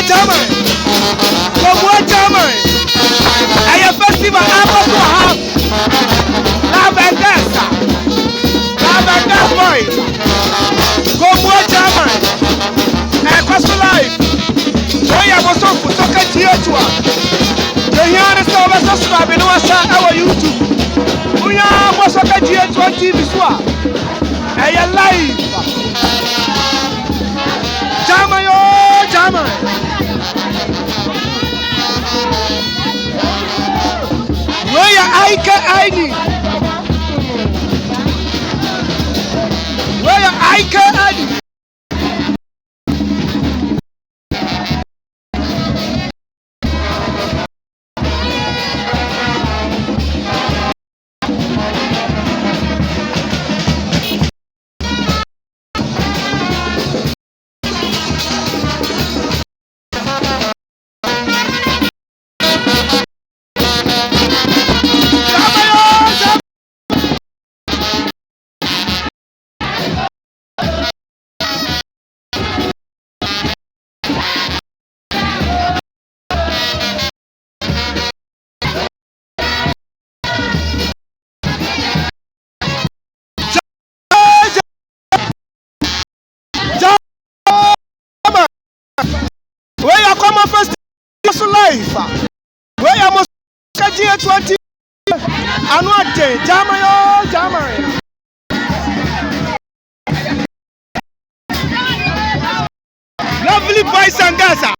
Gyaman. Gyaman. I am festival able to have love and dance. Love and dance boys. Gyaman. And Cross Life. We are also for soccer theatre. The Yana Silver subscribe in our YouTube. We are also soccer theatre TV. I am live. Gyaman. Where I need. Where I need. Where you come on first life? Where you must get 20 and what day? Gyaman. Lovely boys and girls.